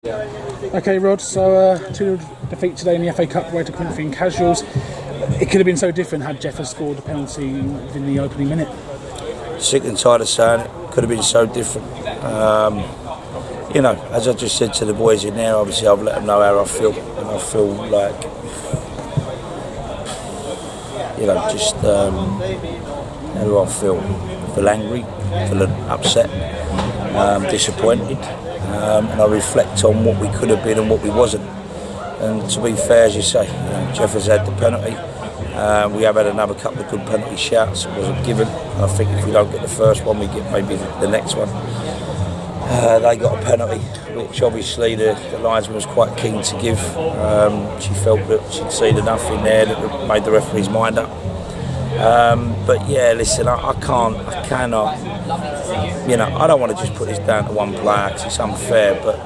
Okay, Rod, so 2-0 defeat today in the FA Cup away to Corinthian-Casuals. It could have been so different had Jeffers scored a penalty within the opening minute. Sick and tired of saying it, could have been so different. You know, as I just said to the boys in there, obviously I've let them know how I feel, and I feel like, you know, just how do I feel? Feel angry, feel upset, disappointed, and I reflect on what we could have been and what we wasn't. And to be fair, as you say, you know, Jeffers had the penalty. We have had another couple of good penalty shouts. It wasn't given. I think if we don't get the first one, we get maybe the next one. They got a penalty, which obviously the linesman was quite keen to give. She felt that she'd seen enough in there that made the referee's mind up. But yeah, listen, I cannot, you know, I don't want to just put this down to one player because it's unfair, but,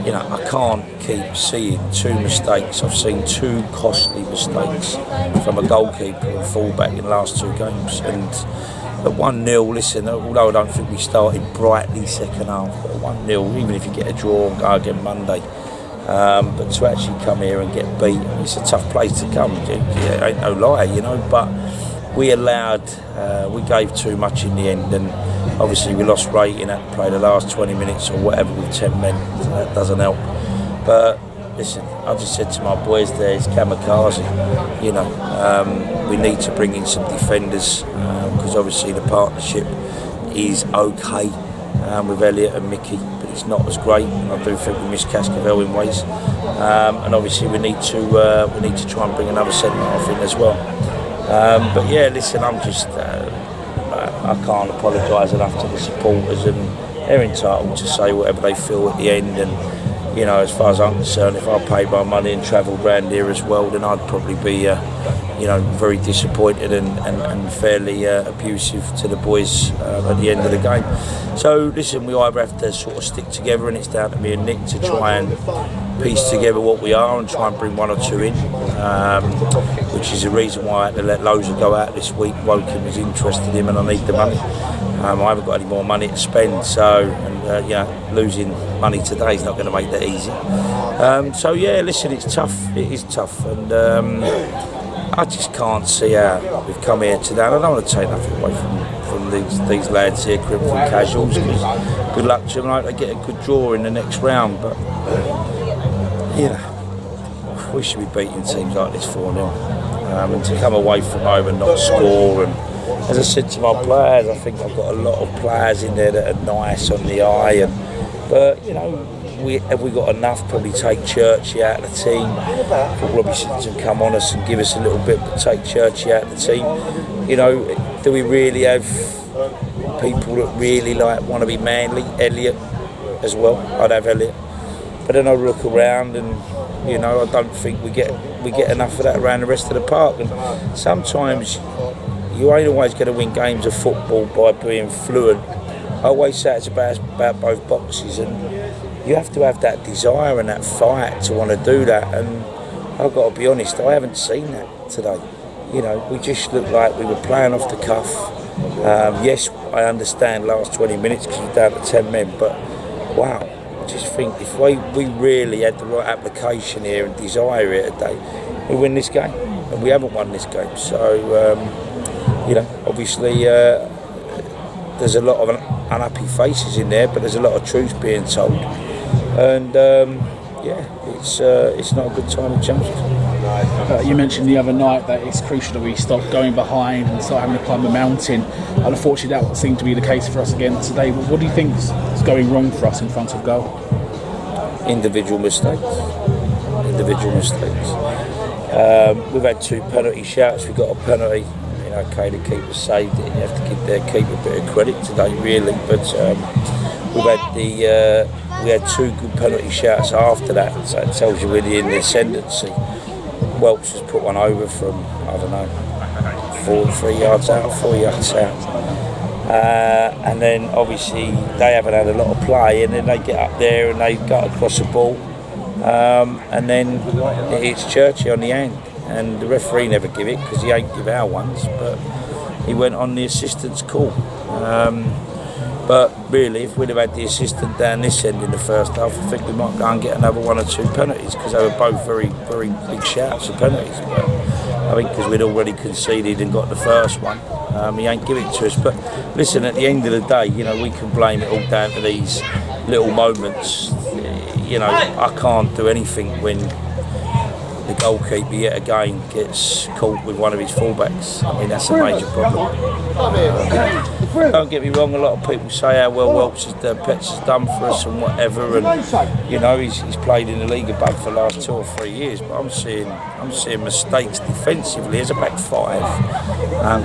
you know, I can't keep seeing two mistakes. I've seen two costly mistakes from a goalkeeper and fullback in the last two games. And at 1-0, listen, although I don't think we started brightly second half, but at 1-0, even if you get a draw and go again Monday, but to actually come here and get beat, it's a tough place to come, yeah, ain't no lie, you know, but we gave too much in the end, and obviously we lost rating at play the last 20 minutes or whatever with 10 men, so that doesn't help. But listen, I just said to my boys there, it's kamikaze, you know, we need to bring in some defenders, because obviously the partnership is okay with Elliot and Mickey, but it's not as great, and I do think we miss Cascavell in ways, and obviously we need to try and bring another centre-half in as well. But yeah, listen, I'm just, I can't apologise enough to the supporters, and they're entitled to say whatever they feel at the end. And you know, as far as I'm concerned, if I paid my money and travelled round here as well, then I'd probably be, you know, very disappointed and fairly abusive to the boys at the end of the game. So listen, we either have to sort of stick together, and it's down to me and Nick to try and piece together what we are and try and bring one or two in, which is the reason why I had to let Loza go out this week. Woking was interested in him, and I need the money. I haven't got any more money to spend, so yeah, losing money today is not going to make that easy. So yeah, listen, it's tough. It is tough, and I just can't see how we've come here today. And I don't want to take nothing away from these lads here, Corinthian-Casuals, because good luck to them. I hope they get a good draw in the next round, but you know, we should be beating teams like this 4-0, and to come away from home and not score. And as I said to my players, I think I've got a lot of players in there that are nice on the eye, but you know, have we got enough? Probably take Churchy out of the team. Robbie Simpson come on us and give us a little bit, but take Churchy out of the team. You know, do we really have people that really want to be manly? Elliot as well. I'd have Elliot, but then I look around and you know, I don't think we get enough of that around the rest of the park. And sometimes you ain't always going to win games of football by being fluent. I always say it's about both boxes, and you have to have that desire and that fight to want to do that. And I've got to be honest, I haven't seen that today. You know, we just looked like we were playing off the cuff. Yes, I understand last 20 minutes because we're down to 10 men, but wow, I just think if we really had the right application here and desire here today, we win this game. And we haven't won this game. So, you know, obviously there's a lot of unhappy faces in there, but there's a lot of truth being told. And yeah, it's not a good time to change it. You mentioned the other night that it's crucial that we stop going behind and start having to climb the mountain. And unfortunately, that seemed to be the case for us again today. What do you think is going wrong for us in front of goal? Individual mistakes. We've had two penalty shouts. We got a penalty. Okay, the keeper saved it. You have to give their keeper a bit of credit today, really. But we had two good penalty shouts after that, so it tells you really in the ascendancy. Welch has put one over from, I don't know, 4 yards out. And then obviously they haven't had a lot of play, and then they get up there and they got across the ball, and then it hits Churchy on the hand. And the referee never give it because he ain't give our ones, but he went on the assistant's call. But really, if we'd have had the assistant down this end in the first half, I think we might go and get another 1 or 2 penalties, because they were both very, very big shouts of penalties. But I think because we'd already conceded and got the first one, he ain't giving it to us. But listen, at the end of the day, you know, we can blame it all down to these little moments. You know, I can't do anything when the goalkeeper yet again gets caught with one of his fullbacks. I mean, that's a major problem. Don't get me wrong, a lot of people say how well Pets has done for us and whatever, and you know, he's played in the league above for the last 2 or 3 years, but I'm seeing mistakes defensively as a back five,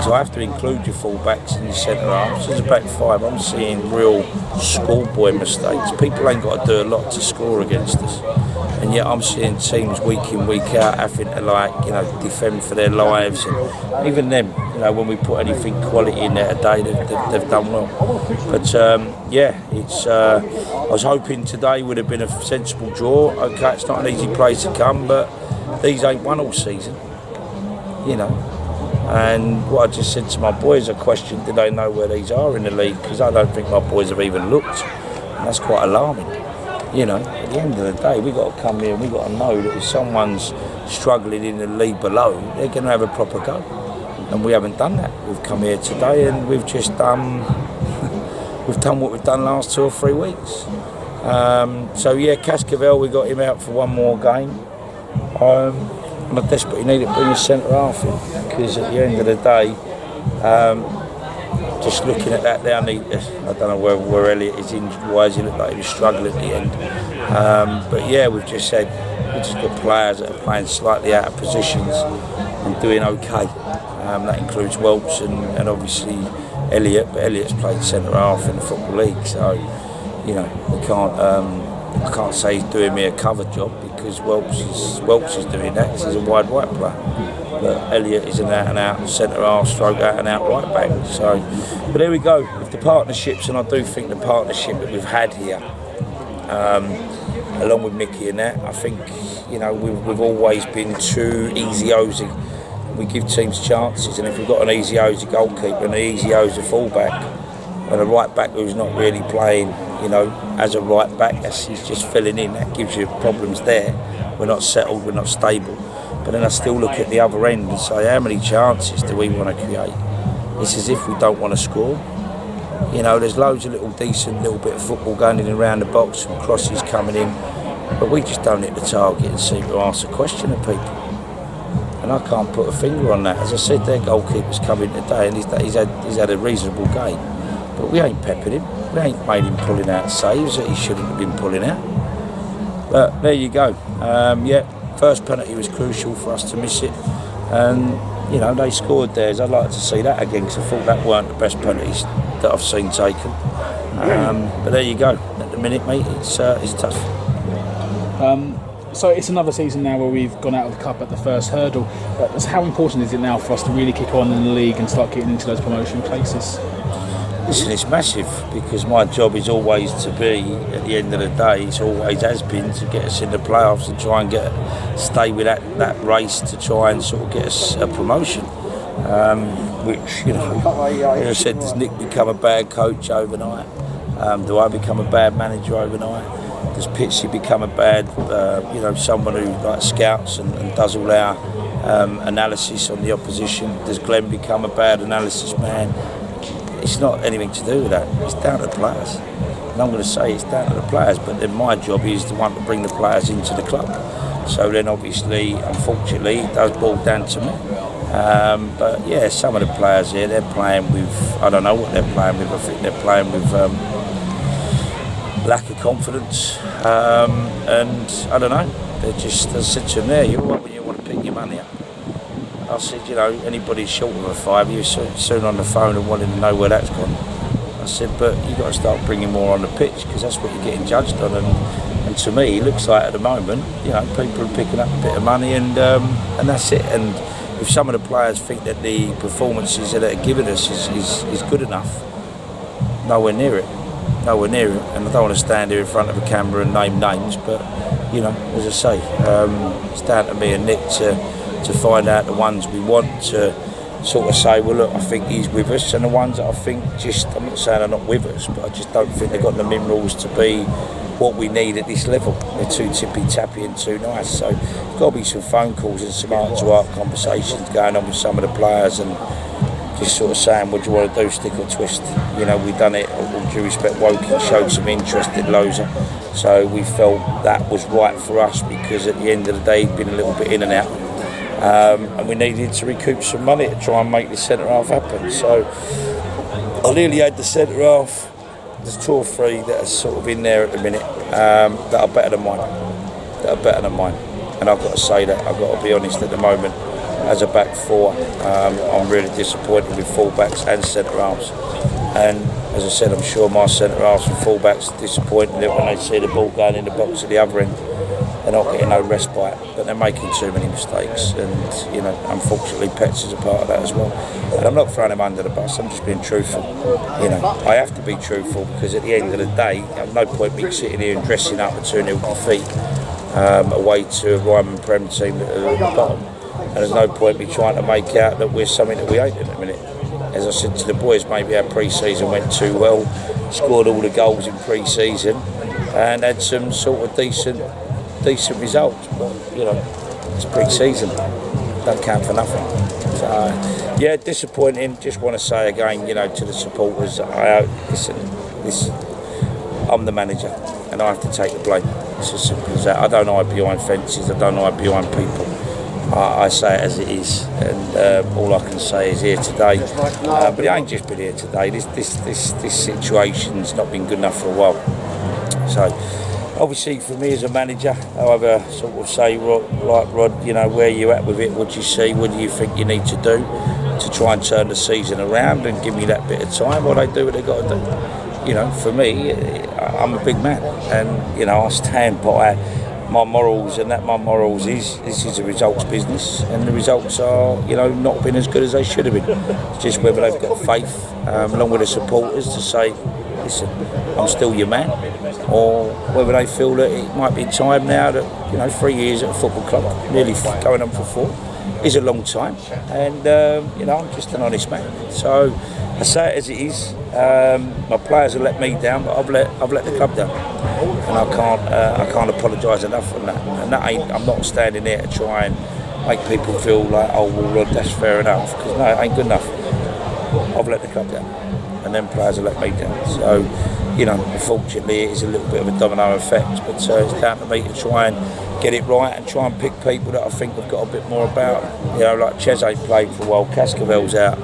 so I have to include your fullbacks and your centre halves. As a back five, I'm seeing real schoolboy mistakes. People ain't got to do a lot to score against us. And yet I'm seeing teams week in, week out having to, like, you know, defend for their lives. And even them, you know, when we put anything quality in there today, they've done well. But yeah, it's. I was hoping today would have been a sensible draw. Okay, it's not an easy place to come, but these ain't won all season, you know. And what I just said to my boys, I questioned, do they know where these are in the league? Because I don't think my boys have even looked. And that's quite alarming. You know, at the end of the day, we've got to come here and we've got to know that if someone's struggling in the league below, they're going to have a proper go. And we haven't done that. We've come here today and we've just we've done what we've done last 2 or 3 weeks. So yeah, Cascavel, we got him out for 1 more game. And I desperately need to bring a centre half in, because at the end of the day, just looking at that there, I don't know where Elliot is injured-wise. He looked like he was struggling at the end. But yeah, we've just said we've just got players that are playing slightly out of positions and doing okay. That includes Welps and obviously Elliot. But Elliot's played centre half in the Football League, so you know we can't. I can't say he's doing me a cover job, because Welps is doing that because he's a wide right player. But Elliot is an out-and-out centre half, stroke out-and-out right back. So, but there we go. With the partnerships, and I do think the partnership that we've had here, along with Mickey and that, I think, you know, we've always been too easy-osy. We give teams chances, and if we've got an easy-osy goalkeeper and an easy-osy full-back, and a right back who's not really playing, you know, as a right back, he's just filling in, that gives you problems there. We're not settled, we're not stable. But then I still look at the other end and say, how many chances do we want to create? It's as if we don't want to score. You know, there's loads of little decent little bit of football going in and around the box, and crosses coming in, but we just don't hit the target and seem to ask a question of people. And I can't put a finger on that. As I said, their goalkeeper's come in today and he's had a reasonable game. But we ain't peppered him. We ain't made him pulling out saves that he shouldn't have been pulling out. But there you go. Yeah, first penalty was crucial for us to miss it. And, you know, they scored theirs. I'd like to see that again, because I thought that weren't the best penalties that I've seen taken. But there you go. At the minute, mate, it's tough. So it's another season now where we've gone out of the cup at the first hurdle. How important is it now for us to really kick on in the league and start getting into those promotion places? Listen, it's massive, because my job is always to be, at the end of the day, it's always has been to get us in the playoffs and try and stay with that race to try and sort of get us a promotion. Which, you know, like I said, does Nick become a bad coach overnight? Do I become a bad manager overnight? Does Pitsy become a bad, you know, someone who like scouts and does all our analysis on the opposition? Does Glenn become a bad analysis man? It's not anything to do with that. It's down to the players. And I'm going to say it's down to the players, but then my job is the one to bring the players into the club. So then obviously, unfortunately, it does boil down to me. But yeah, some of the players here, they're playing with, I don't know what they're playing with. I think they're playing with lack of confidence. And I don't know, they're just, I said to them there, you're right when you want to pick your money up. I said, you know, anybody short of a five, you're soon on the phone and wanting to know where that's gone. I said, but you've got to start bringing more on the pitch, because that's what you're getting judged on. And to me, it looks like at the moment, you know, people are picking up a bit of money and that's it. And if some of the players think that the performances that they're giving us is good enough, nowhere near it. Nowhere near it. And I don't want to stand here in front of a camera and name names, but, you know, as I say, it's down to me and Nick to find out the ones we want to sort of say, well look, I think he's with us, and the ones that I think just, I'm not saying they're not with us, but I just don't think they've got the minerals to be what we need at this level. They're too tippy-tappy and too nice. So there's got to be some phone calls and some heart-to-heart conversations going on with some of the players, and just sort of saying, what do you want to do, stick or twist? You know, we've done it, all due respect, Woking showed some interest in Loza, so we felt that was right for us, because at the end of the day he'd been a little bit in and out, and we needed to recoup some money to try and make the centre-half happen. So I nearly had the centre-half. There's 2 or 3 that are sort of in there at the minute that are better than mine. And I've got to say that, I've got to be honest, at the moment, as a back 4, I'm really disappointed with full-backs and centre-halves. And as I said, I'm sure my centre-halves and full-backs are disappointed when they see the ball going in the box at the other end. They're not getting no respite, but they're making too many mistakes, and you know, unfortunately Pets is a part of that as well. And I'm not throwing him under the bus, I'm just being truthful. You know, I have to be truthful, because at the end of the day, there's no point me sitting here and dressing up a 2-0 defeat away to a Ryman Prem team at the bottom, and there's no point me trying to make out that we're something that we ain't in a minute. As I said to the boys, maybe our pre-season went too well, scored all the goals in pre-season and had some sort of decent results, but you know, it's pre-season, don't count for nothing. So yeah, disappointing. Just want to say again, you know, to the supporters, listen, I'm the manager and I have to take the blame. It's as simple as that. I don't hide behind fences, I don't hide behind people. I say it as it is, and all I can say is here today. But it ain't just been here today. This situation's not been good enough for a while. So obviously, for me as a manager, I either sort of say, like Rod, you know, where you at with it? What do you see? What do you think you need to do to try and turn the season around and give me that bit of time? Well, they do what they got to do. You know, for me, I'm a big man, and you know, I stand by my morals, and that my morals is this is a results business, and the results are, you know, not been as good as they should have been. It's just whether they've got faith, along with the supporters, to say, listen, I'm still your man, or whether they feel that it might be time now that, you know, 3 years at a football club, nearly going on for 4, is a long time, and you know, I'm just an honest man. So I say it as it is. My players have let me down, but I've let the club down, and I can't apologise enough for that. And that ain't, I'm not standing there to try and make people feel like, oh well, Rod, that's fair enough, because no, it ain't good enough. I've let the club down, and then players have let me down. So, you know, unfortunately, it is a little bit of a domino effect, but it's down to me to try and get it right and try and pick people that I think have got a bit more about. You know, like Ches ain't played for a while, Cascavel's out.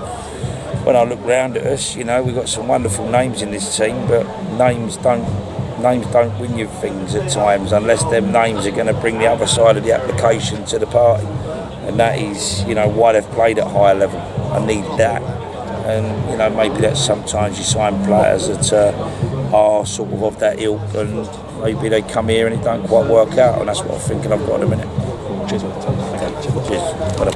When I look round at us, you know, we've got some wonderful names in this team, but names don't win you things at times, unless them names are going to bring the other side of the application to the party, and that is, you know, why they've played at higher level. I need that, and you know, maybe that's sometimes you sign players that are sort of that ilk, and maybe they come here and it don't quite work out, and that's what I'm thinking I've got in a minute. Cheers. Cheers.